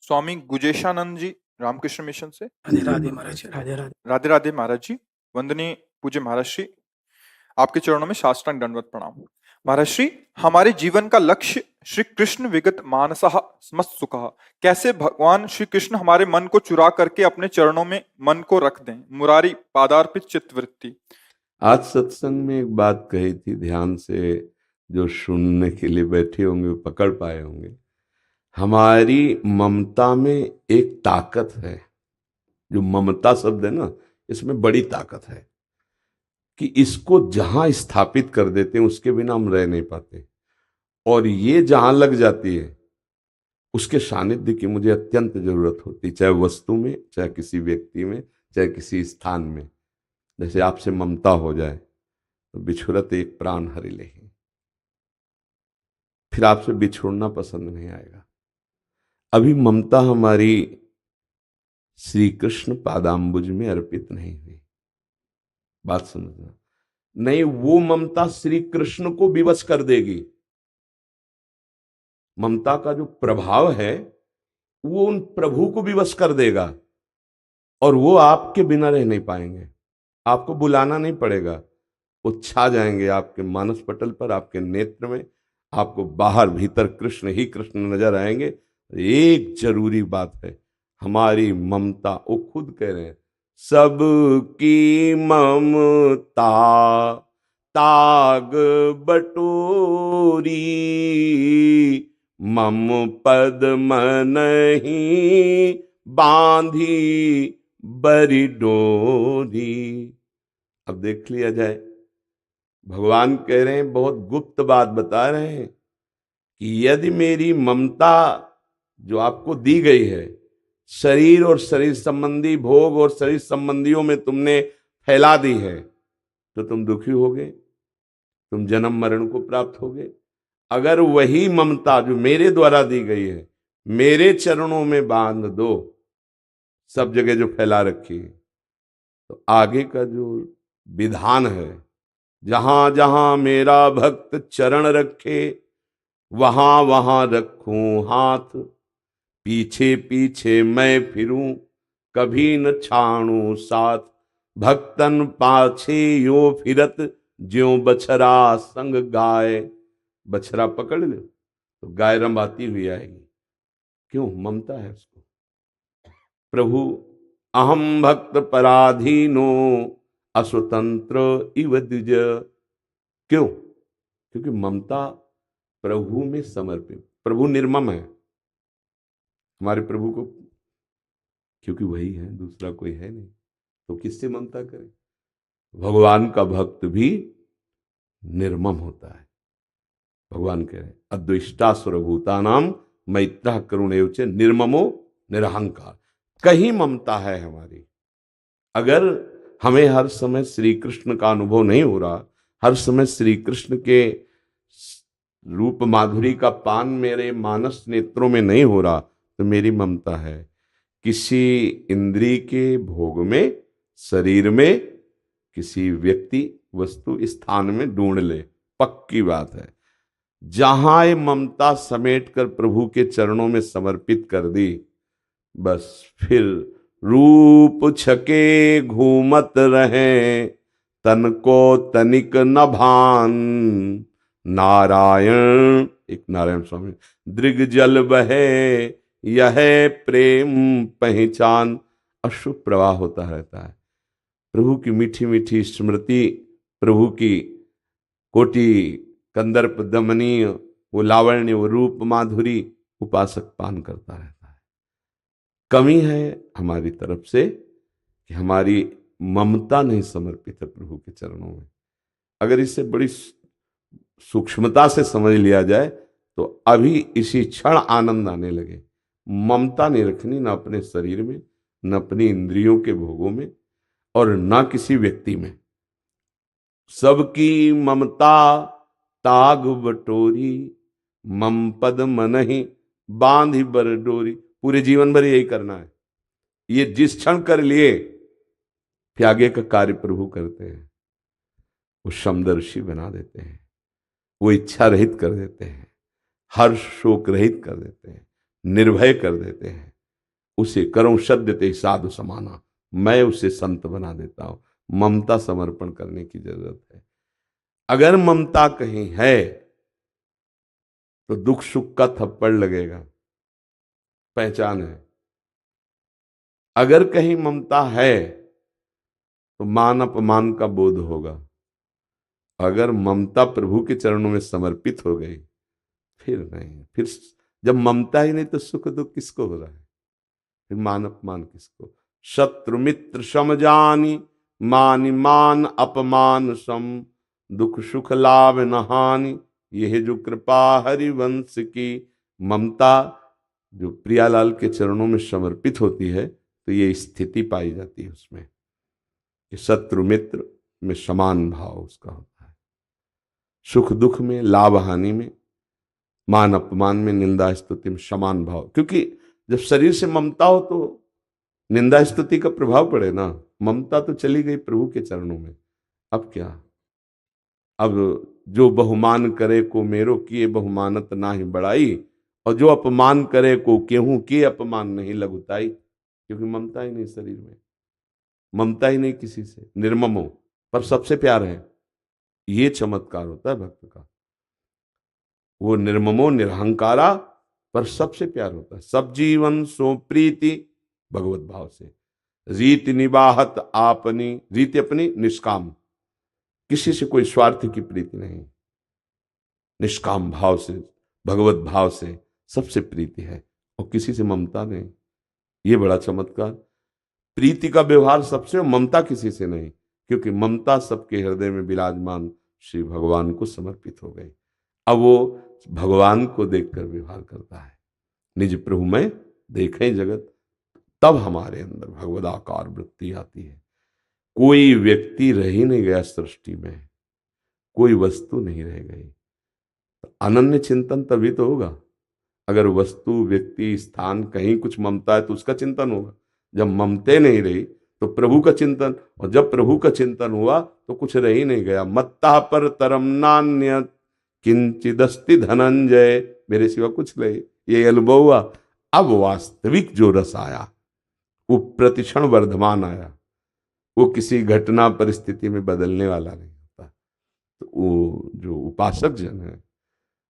स्वामी गुजेशानंद जी Ramakrishna mission से। राधे राधे महाराज जी, राधे राधे। राधे राधे महाराज जी। वंदनीय पूज्य महाराज श्री, आपके चरणों में साष्टांग दंडवत प्रणाम। महाराज श्री, हमारे जीवन का लक्ष्य श्री कृष्ण विगत मानसः समस्त सुखः। कैसे भगवान श्री कृष्ण हमारे मन को चुरा करके अपने चरणों में मन को रख दें। मुरारी पादार्पित चित्तवृत्ति। आज सत्संग में एक बात कही थी, ध्यान से जो सुनने के लिए बैठे होंगे वो पकड़ पाए होंगे। हमारी ममता में एक ताकत है, जो ममता शब्द है ना, इसमें बड़ी ताकत है कि इसको जहां स्थापित कर देते हैं उसके बिना हम रह नहीं पाते, और ये जहां लग जाती है उसके सानिध्य की मुझे अत्यंत जरूरत होती, चाहे वस्तु में, चाहे किसी व्यक्ति में, चाहे किसी स्थान में। जैसे आपसे ममता हो जाए तो बिछुरत एक प्राण हरि लेहि, फिर आपसे बिछुड़ना पसंद नहीं आएगा। अभी ममता हमारी श्री कृष्ण पादाम्बुज में अर्पित नहीं हुई, बात समझना। नहीं, वो ममता श्री कृष्ण को विवश कर देगी। ममता का जो प्रभाव है वो उन प्रभु को विवश कर देगा, और वो आपके बिना रह नहीं पाएंगे। आपको बुलाना नहीं पड़ेगा, वो छा जाएंगे आपके मानस पटल पर, आपके नेत्र में। आपको बाहर भीतर कृष्ण ही कृष्ण नजर आएंगे। एक जरूरी बात है, हमारी ममता, वो खुद कह रहे हैं, सबकी ममता ताग बटोरी, मम पद मनहि बांधी बरी डोरी। अब देख लिया जाए, भगवान कह रहे हैं, बहुत गुप्त बात बता रहे हैं कि यदि मेरी ममता जो आपको दी गई है, शरीर और शरीर संबंधी भोग और शरीर संबंधियों में तुमने फैला दी है, तो तुम दुखी होगे, तुम जन्म मरण को प्राप्त होगे। अगर वही ममता जो मेरे द्वारा दी गई है मेरे चरणों में बांध दो, सब जगह जो फैला रखी है, तो आगे का जो विधान है, जहां जहां मेरा भक्त चरण रखे वहां वहां रखूं हाथ, पीछे पीछे मैं फिरूं कभी न छाणू साथ, भक्तन पाछे यो फिरत ज्यों बछरा संग गाय। बछरा पकड़ लो तो गाय रंभाती हुई आएगी। क्यों? ममता है उसको। प्रभु अहम भक्त पराधीनो अस्वतंत्र इव द्विज। क्यों? क्योंकि ममता प्रभु में समर्पित। प्रभु निर्मम है हमारे प्रभु को, क्योंकि वही है, दूसरा कोई है नहीं, तो किससे ममता करे? भगवान का भक्त भी निर्मम होता है। भगवान कह रहे हैं, अद्वेष्टा सर्वभूतानाम मैत्रः करुणैव च निर्ममो निरहंकार। कहीं ममता है हमारी। अगर हमें हर समय श्री कृष्ण का अनुभव नहीं हो रहा, हर समय श्री कृष्ण के रूप माधुरी का पान मेरे मानस नेत्रों में नहीं हो रहा, तो मेरी ममता है। किसी इंद्रिय के भोग में, शरीर में, किसी व्यक्ति वस्तु स्थान में ढूंढ ले, पक्की बात है। जहां ये ममता समेट कर प्रभु के चरणों में समर्पित कर दी, बस फिर रूप छके घूमत रहे, तन को तनिक न भान। नारायण, एक नारायण स्वामी, दृग जल बहे यह प्रेम पहचान। अश्रु प्रवाह होता रहता है। प्रभु की मीठी मीठी स्मृति, प्रभु की कोटि कंदर्प दमनीय वो लावण्य, वो रूप माधुरी उपासक पान करता रहता है। कमी है हमारी तरफ से कि हमारी ममता नहीं समर्पित है प्रभु के चरणों में। अगर इसे बड़ी सूक्ष्मता से समझ लिया जाए तो अभी इसी क्षण आनंद आने लगे। ममता नहीं रखनी, ना अपने शरीर में, न अपनी इंद्रियों के भोगों में, और ना किसी व्यक्ति में। सबकी ममता ताग बटोरी, मम पद मनहि बांधि बर डोरी। पूरे जीवन भर यही करना है। ये जिस क्षण कर लिए, फिर आगे का कार्य प्रभु करते हैं। वो समदर्शी बना देते हैं, वो इच्छा रहित कर देते हैं, हर्ष शोक रहित कर देते हैं, निर्भय कर देते हैं। उसे करऊं सद्यते साधु समाना, मैं उसे संत बना देता हूं। ममता समर्पण करने की जरूरत है। अगर ममता कहीं है तो दुख सुख का थप्पड़ लगेगा, पहचान है। अगर कहीं ममता है तो मान अपमान का बोध होगा। अगर ममता प्रभु के चरणों में समर्पित हो गई, फिर नहीं, फिर जब ममता ही नहीं तो सुख दुख किसको हो रहा है, फिर मान अपमान किसको। शत्रु मित्र सम जानी, मान मान अपमान सम, दुख सुख लाभ न हानि, यह जो कृपा हरिवंश की। ममता जो प्रियालाल के चरणों में समर्पित होती है तो ये स्थिति पाई जाती है उसमें कि शत्रु मित्र में समान भाव उसका होता है, सुख दुख में, लाभ हानि में, मान अपमान में, निंदा स्तुति में समान भाव। क्योंकि जब शरीर से ममता हो तो निंदा स्तुति का प्रभाव पड़े ना। ममता तो चली गई प्रभु के चरणों में, अब क्या। अब जो बहुमान करे को मेरो किए बहुमानत नाही बढ़ाई, और जो अपमान करे को केहू किए अपमान नहीं लघुताई। क्योंकि ममता ही नहीं शरीर में, ममता ही नहीं किसी से, निर्मम हो पर सबसे प्यार है। ये चमत्कार होता है भक्त का। वो निर्ममो निरहंकारा पर सबसे प्यार होता है। सब जीवन सो प्रीति भगवत भाव से, रीति निबाहत आपनी, रीति अपनी निष्काम, किसी से कोई स्वार्थ की प्रीति नहीं, निष्काम भाव से, भगवत भाव से सबसे प्रीति है, और किसी से ममता नहीं। ये बड़ा चमत्कार। प्रीति का व्यवहार सबसे, ममता किसी से नहीं, क्योंकि ममता सबके हृदय में विराजमान श्री भगवान को समर्पित हो गई। अब वो भगवान को देखकर व्यवहार करता है। निज प्रभु में देखें जगत, तब हमारे अंदर भगवदाकार वृत्ति आती है। कोई व्यक्ति रह ही नहीं गया सृष्टि में, कोई वस्तु नहीं रह गई। अनन्य चिंतन तभी तो होगा। अगर वस्तु, व्यक्ति, स्थान, कहीं कुछ ममता है तो उसका चिंतन होगा। जब ममते नहीं रही तो प्रभु का चिंतन, और जब प्रभु का चिंतन हुआ तो कुछ रह ही नहीं गया। मत्ता पर तरम नान्य किंचिदस्ति धनंजय, मेरे सिवा कुछ नहीं, ये अनुभव हुआ। अब वास्तविक जो रस आया वो प्रतिक्षण वर्धमान आया, वो किसी घटना परिस्थिति में बदलने वाला नहीं होता। तो वो जो उपासक जन है,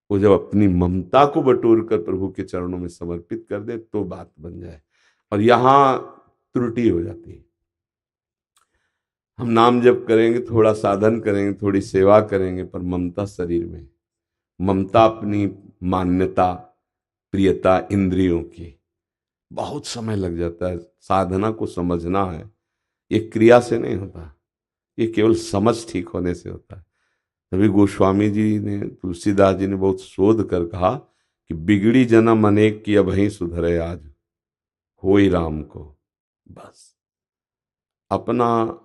वो जब अपनी ममता को बटोर कर प्रभु के चरणों में समर्पित कर दे तो बात बन जाए। और यहां त्रुटि हो जाती है। हम नाम जप करेंगे, थोड़ा साधन करेंगे, थोड़ी सेवा करेंगे, पर ममता शरीर में, ममता अपनी मान्यता, प्रियता इंद्रियों की, बहुत समय लग जाता है। साधना को समझना है, ये क्रिया से नहीं होता, ये केवल समझ ठीक होने से होता है। तभी गोस्वामी जी ने, तुलसीदास जी ने बहुत शोध कर कहा कि बिगड़ी जन्म अनेक की, अब ही सुधरे आज होई राम को। बस अपना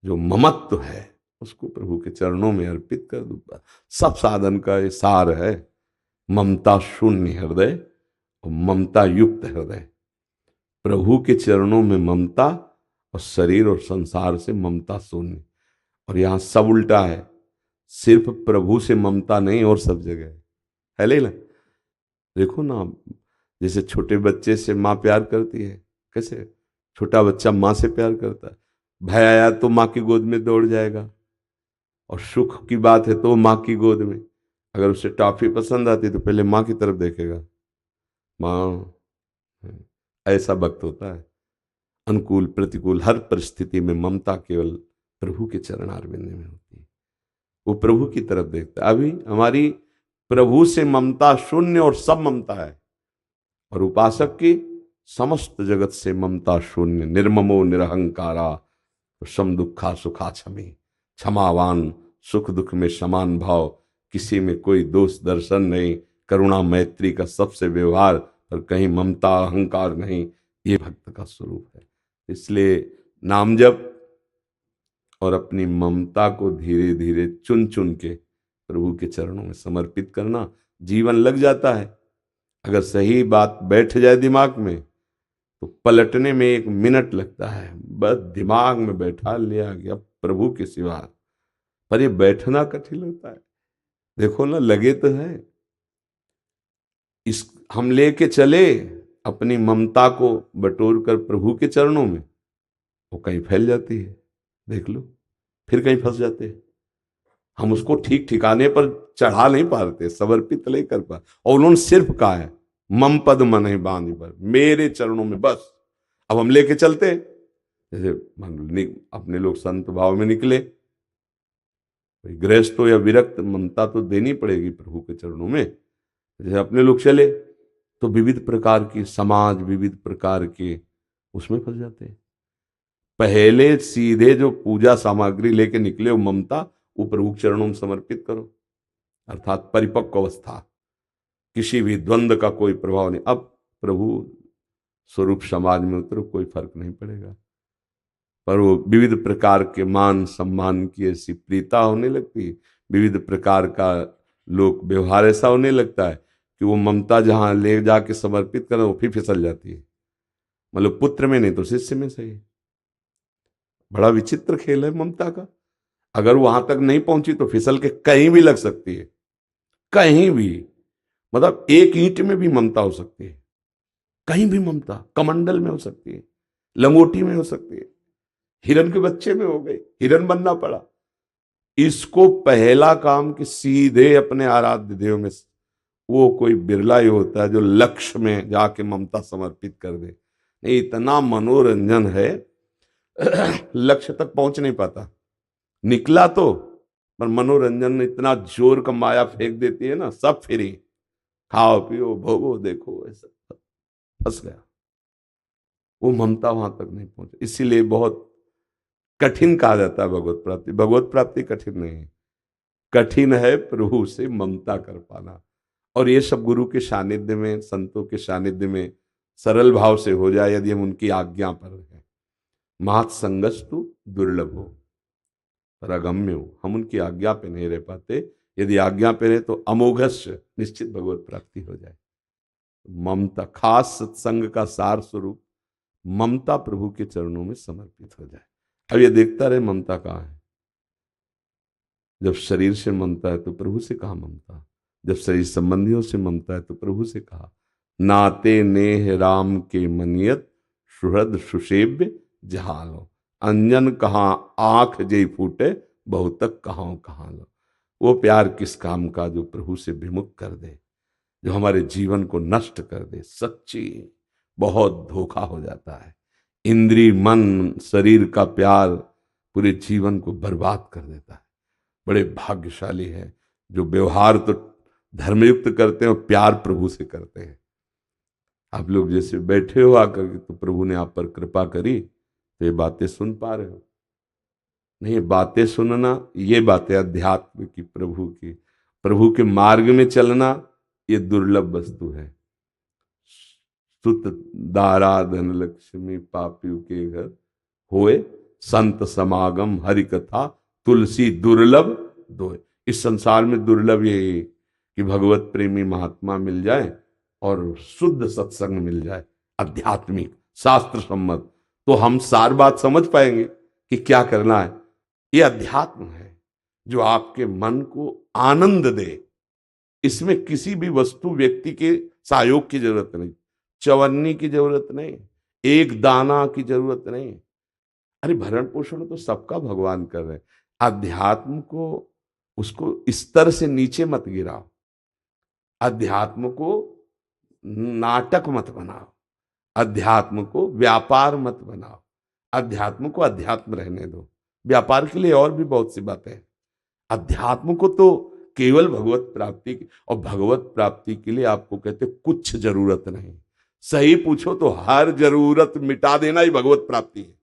जो ममत्व है उसको प्रभु के चरणों में अर्पित कर दो। सब साधन का ये सार है। ममता शून्य हृदय और ममता युक्त हृदय। प्रभु के चरणों में ममता, और शरीर और संसार से ममता शून्य। और यहाँ सब उल्टा है, सिर्फ प्रभु से ममता नहीं और सब जगह है लेना। देखो ना, जैसे छोटे बच्चे से माँ प्यार करती है, कैसे छोटा बच्चा माँ से प्यार करता है। भय आया तो माँ की गोद में दौड़ जाएगा, और सुख की बात है तो माँ की गोद में। अगर उसे टॉफी पसंद आती तो पहले माँ की तरफ देखेगा, माँ। ऐसा भक्त होता है। अनुकूल प्रतिकूल हर परिस्थिति में ममता केवल प्रभु के चरणारविंद में होती है। वो प्रभु की तरफ देखता है। अभी हमारी प्रभु से ममता शून्य और सब ममता है, और उपासक की समस्त जगत से ममता शून्य। निर्ममो निरहंकारा सम दुखा सुखा क्षमी, क्षमावान, सुख दुख में समान भाव, किसी में कोई दोष दर्शन नहीं, करुणा मैत्री का सबसे व्यवहार, पर कहीं ममता अहंकार नहीं। ये भक्त का स्वरूप है। इसलिए नाम जप और अपनी ममता को धीरे धीरे चुन चुन के प्रभु के चरणों में समर्पित करना, जीवन लग जाता है। अगर सही बात बैठ जाए दिमाग में तो पलटने में 1 मिनट लगता है। बस दिमाग में बैठा लिया गया प्रभु के सिवा। पर ये बैठना कठिन होता है। देखो ना, लगे तो है, इस हम लेके चले अपनी ममता को बटोर कर प्रभु के चरणों में, वो कहीं फैल जाती है, देख लो, फिर कहीं फंस जाते हैं। हम उसको ठीक ठिकाने पर चढ़ा नहीं पाते, समर्पित नहीं कर पा। और उन्होंने सिर्फ कहा है मम पद मन ही बांध पर, मेरे चरणों में बस। अब हम लेके चलते हैं, जैसे अपने लोग संत भाव में निकले, गृहस्थ हो या विरक्त, ममता तो देनी पड़ेगी प्रभु के चरणों में। जैसे अपने लोग चले तो विविध प्रकार की समाज, विविध प्रकार के उसमें फंस जाते हैं। पहले सीधे जो पूजा सामग्री लेके निकले हो ममता, वो प्रभु के चरणों में समर्पित करो, अर्थात परिपक्व अवस्था, किसी भी द्वंद्व का कोई प्रभाव नहीं। अब प्रभु स्वरूप समाज में उतरो, कोई फर्क नहीं पड़ेगा। पर वो विविध प्रकार के मान सम्मान की ऐसी प्रीता होने लगती है, विविध प्रकार का लोक व्यवहार ऐसा होने लगता है कि वो ममता जहां ले जाके समर्पित करें वो फिर फिसल जाती है। मतलब पुत्र में नहीं तो शिष्य में सही। बड़ा विचित्र खेल है ममता का। अगर वहां तक नहीं पहुंची तो फिसल के कहीं भी लग सकती है, कहीं भी। मतलब एक ईंट में भी ममता हो सकती है, कहीं भी ममता, कमंडल में हो सकती है, लंगोटी में हो सकती है, हिरन के बच्चे में हो गई, हिरन बनना पड़ा। इसको पहला काम कि सीधे अपने आराध्य देव में, वो कोई बिरला ही होता है जो लक्ष्य में जाके ममता समर्पित कर दे। नहीं, इतना मनोरंजन है लक्ष्य तक पहुंच नहीं पाता, निकला तो, पर मनोरंजन इतना जोर का माया फेंक देती है ना, सब फ्री, खाओ पियो भोगो देखो, ऐसा फंस गया। वो ममता वहां तक नहीं पहुंचे, इसीलिए बहुत कठिन कहा जाता है भगवत प्राप्ति। भगवत प्राप्ति कठिन नहीं है, कठिन है प्रभु से ममता कर पाना। और ये सब गुरु के सानिध्य में, संतों के सानिध्य में सरल भाव से हो जाए, यदि हम उनकी आज्ञा पर हैं। महत् संगस्तु दुर्लभ हो पर अगम्य हो, हम उनकी आज्ञा पे नहीं रह पाते। यदि आज्ञा पे रहे तो अमोघस्य निश्चित भगवत प्राप्ति हो जाए। ममता, खास सत्संग का सार स्वरूप ममता प्रभु के चरणों में समर्पित हो जाए। अब ये देखता रहे ममता कहाँ है। जब शरीर से ममता है तो प्रभु से कहा ममता, जब शरीर संबंधियों से ममता है तो प्रभु से कहा। नाते नेह राम के मनियत सुहृद सुसेव्य जहालो, अंजन कहाँ आंख जय फूटे बहुतक कहाँ लो। वो प्यार किस काम का जो प्रभु से विमुख कर दे, जो हमारे जीवन को नष्ट कर दे। सच्ची बहुत धोखा हो जाता है। इंद्रिय मन शरीर का प्यार पूरे जीवन को बर्बाद कर देता है। बड़े भाग्यशाली है जो व्यवहार तो धर्मयुक्त करते हैं और प्यार प्रभु से करते हैं। आप लोग जैसे बैठे हो आकर के, तो प्रभु ने आप पर कृपा करी तो ये बातें सुन पा रहे हो। नहीं, बातें सुनना, ये बातें अध्यात्म की, प्रभु के मार्ग में चलना, ये दुर्लभ वस्तु है। सुत दारा धन लक्ष्मी पापियों के घर होए, संत समागम हरि कथा तुलसी दुर्लभ दोए। इस संसार में दुर्लभ यही कि भगवत प्रेमी महात्मा मिल जाए और शुद्ध सत्संग मिल जाए, आध्यात्मिक शास्त्र सम्मत। तो हम सार बात समझ पाएंगे कि क्या करना है। ये अध्यात्म है जो आपके मन को आनंद दे। इसमें किसी भी वस्तु व्यक्ति के सहयोग की जरूरत नहीं, चवन्नी की जरूरत नहीं, एक दाना की जरूरत नहीं। अरे भरण पोषण तो सबका भगवान कर रहे हैं। अध्यात्म को, उसको स्तर से नीचे मत गिराओ, अध्यात्म को नाटक मत बनाओ, अध्यात्म को व्यापार मत बनाओ, अध्यात्म को अध्यात्म रहने दो। व्यापार के लिए और भी बहुत सी बातें हैं। अध्यात्म को तो केवल भगवत प्राप्ति की, और भगवत प्राप्ति के लिए आपको कहते कुछ जरूरत नहीं। सही पूछो तो हर जरूरत मिटा देना ही भगवत प्राप्ति है।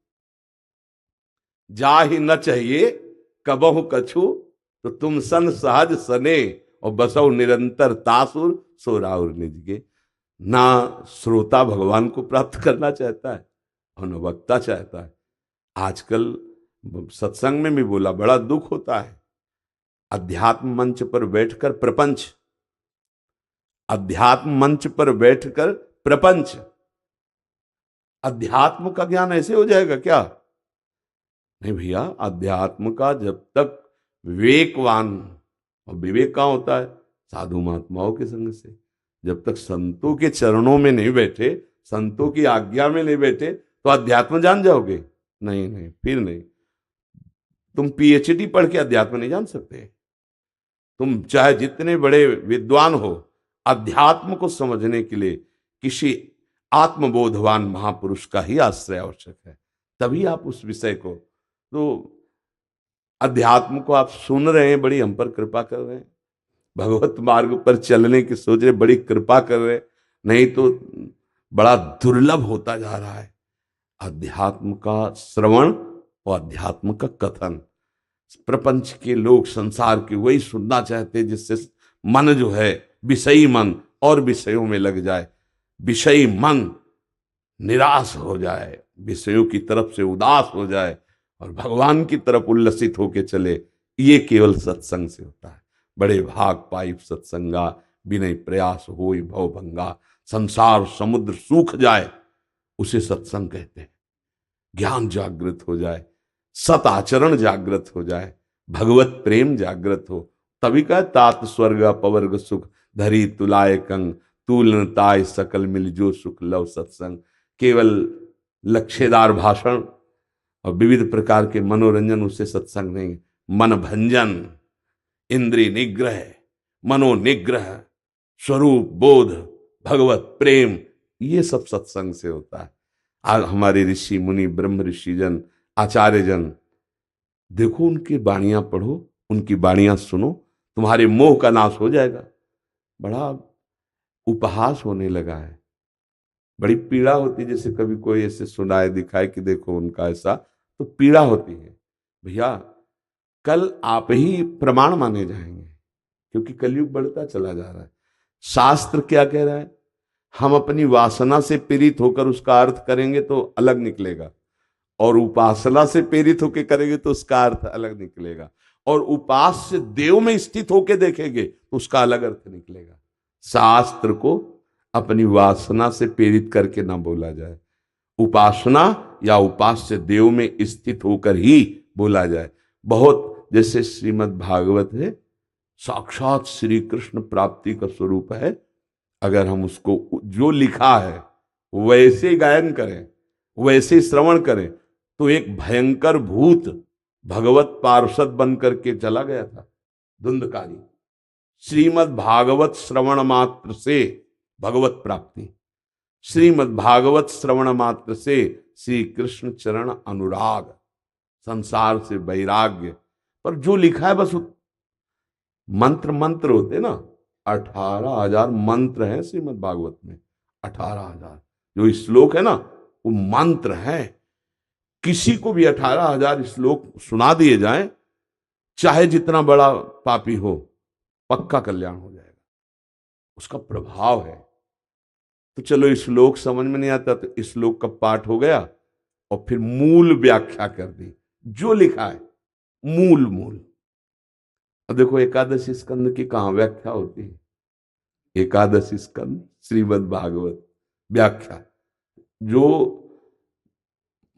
जा ही न चाहिए कबहु कछु, तो तुम सन सहज सने, और बसो निरंतर तासुर सोराउर निजगे। ना श्रोता भगवान को प्राप्त करना चाहता है और न वक्ता चाहता है। आजकल सत्संग में भी बोला, बड़ा दुख होता है। अध्यात्म मंच पर बैठकर प्रपंच, अध्यात्म मंच पर बैठकर प्रपंच। अध्यात्म का ज्ञान ऐसे हो जाएगा क्या? नहीं भैया, अध्यात्म का जब तक विवेकवान, और विवेक कहाँ होता है? साधु महात्माओं के संग से। जब तक संतों के चरणों में नहीं बैठे, संतों की आज्ञा में नहीं बैठे तो अध्यात्म जान जाओगे? नहीं नहीं, फिर नहीं। तुम पीएचडी पढ़ के अध्यात्म नहीं जान सकते। तुम चाहे जितने बड़े विद्वान हो, अध्यात्म को समझने के लिए किसी आत्मबोधवान महापुरुष का ही आश्रय आवश्यक है, तभी आप उस विषय को, तो अध्यात्म को आप सुन रहे हैं, बड़ी हम पर कृपा कर रहे हैं, भगवत मार्ग पर चलने की सोच रहे, बड़ी कृपा कर रहे हैं, नहीं तो बड़ा दुर्लभ होता जा रहा है अध्यात्म का श्रवण और अध्यात्म का कथन। प्रपंच के लोग, संसार के, वही सुनना चाहते हैं जिससे मन जो है विषयी मन और विषयों में लग जाए, विषयी मन निराश हो जाए, विषयों की तरफ से उदास हो जाए और भगवान की तरफ उल्लसित होके चले। ये केवल सत्संग से होता है। बड़े भाग पाइप सत्संगा, बिनय प्रयास होई भवभंगा, संसार समुद्र सूख जाए, उसे सत्संग कहते हैं। ज्ञान जागृत हो जाए, सत आचरण जागृत हो जाए, भगवत प्रेम जागृत हो, तभी कहा तात स्वर्ग अपवर्ग सुख धरी तुलाय कंग तूलन ताय सकल मिल जो सुख लव सत्संग। केवल लक्ष्यदार भाषण और विविध प्रकार के मनोरंजन उससे सत्संग नहीं। मन भंजन, इंद्रिय निग्रह, मनोनिग्रह, स्वरूप बोध, भगवत प्रेम, ये सब सत्संग से होता है। आज हमारे ऋषि मुनि, ब्रह्म ऋषि जन, आचार्य जन, देखो उनकी वाणियां पढ़ो, उनकी वाणियां सुनो, तुम्हारे मोह का नाश हो जाएगा। बड़ा उपहास होने लगा है, बड़ी पीड़ा होती है। जैसे कभी कोई ऐसे सुनाए दिखाए कि देखो उनका ऐसा, तो पीड़ा होती है। भैया कल आप ही प्रमाण माने जाएंगे, क्योंकि कलयुग बढ़ता चला जा रहा है। शास्त्र क्या कह रहा है? हम अपनी वासना से प्रेरित होकर उसका अर्थ करेंगे तो अलग निकलेगा, और उपासना से प्रेरित होकर करेंगे तो उसका अर्थ अलग निकलेगा, और उपास्य देव में स्थित होकर देखेंगे तो उसका अलग अर्थ निकलेगा। शास्त्र को अपनी वासना से प्रेरित करके ना बोला जाए, उपासना या उपास्य देव में स्थित होकर ही बोला जाए। बहुत जैसे श्रीमद् भागवत है, साक्षात श्री कृष्ण प्राप्ति का स्वरूप है। अगर हम उसको जो लिखा है वैसे गायन करें, वैसे श्रवण करें, तो एक भयंकर भूत भगवत पार्षद बन करके चला गया था, धुंधकारी। श्रीमद् भागवत श्रवण मात्र से भगवत प्राप्ति, श्रीमद् भागवत श्रवण मात्र से श्री कृष्ण चरण अनुराग, संसार से वैराग्य। पर जो लिखा है बस मंत्र मंत्र होते ना, 18,000 मंत्र हैं श्रीमद् भागवत में, 18,000 जो श्लोक है ना वो मंत्र हैं। किसी को भी 18,000 श्लोक सुना दिए जाएं, चाहे जितना बड़ा पापी हो, पक्का कल्याण हो जाएगा। उसका प्रभाव है। तो चलो श्लोक समझ में नहीं आता तो श्लोक का पाठ हो गया और फिर मूल व्याख्या कर दी, जो लिखा है मूल मूल। अब देखो एकादशी स्कंद की कहां व्याख्या होती है? एकादशी स्कंद श्रीमद् भागवत व्याख्या, जो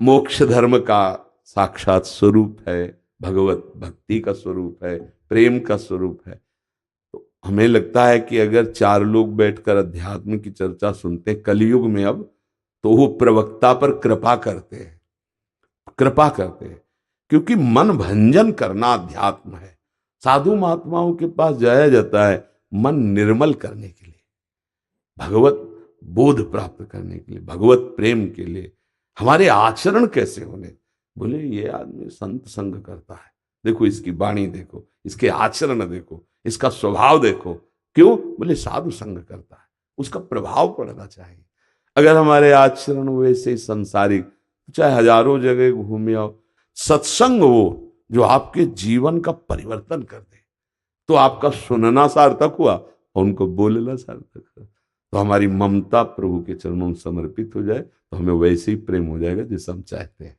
मोक्ष धर्म का साक्षात स्वरूप है, भगवत भक्ति का स्वरूप है, प्रेम का स्वरूप है। तो हमें लगता है कि अगर 4 लोग बैठकर अध्यात्म की चर्चा सुनते कलयुग में अब, तो वो प्रवक्ता पर कृपा करते हैं, कृपा करते हैं, क्योंकि मन भंजन करना अध्यात्म है। साधु महात्माओं के पास जाया जाता है मन निर्मल करने के लिए, भगवत बोध प्राप्त करने के लिए, भगवत प्रेम के लिए। हमारे आचरण कैसे होने? बोले ये आदमी संत संग करता है, देखो इसकी वाणी देखो, इसके आचरण देखो, इसका स्वभाव देखो। क्यों? बोले साधु संग करता है, उसका प्रभाव पड़ना चाहिए। अगर हमारे आचरण वैसे ही संसारिक, चाहे हजारों जगह घूमे आओ, सत्संग वो जो आपके जीवन का परिवर्तन कर दे, तो आपका सुनना सार्थक हुआ और उनको बोलना सार्थक हुआ। तो हमारी ममता प्रभु के चरणों में समर्पित हो जाए तो हमें वैसे ही प्रेम हो जाएगा जैसा हम चाहते हैं।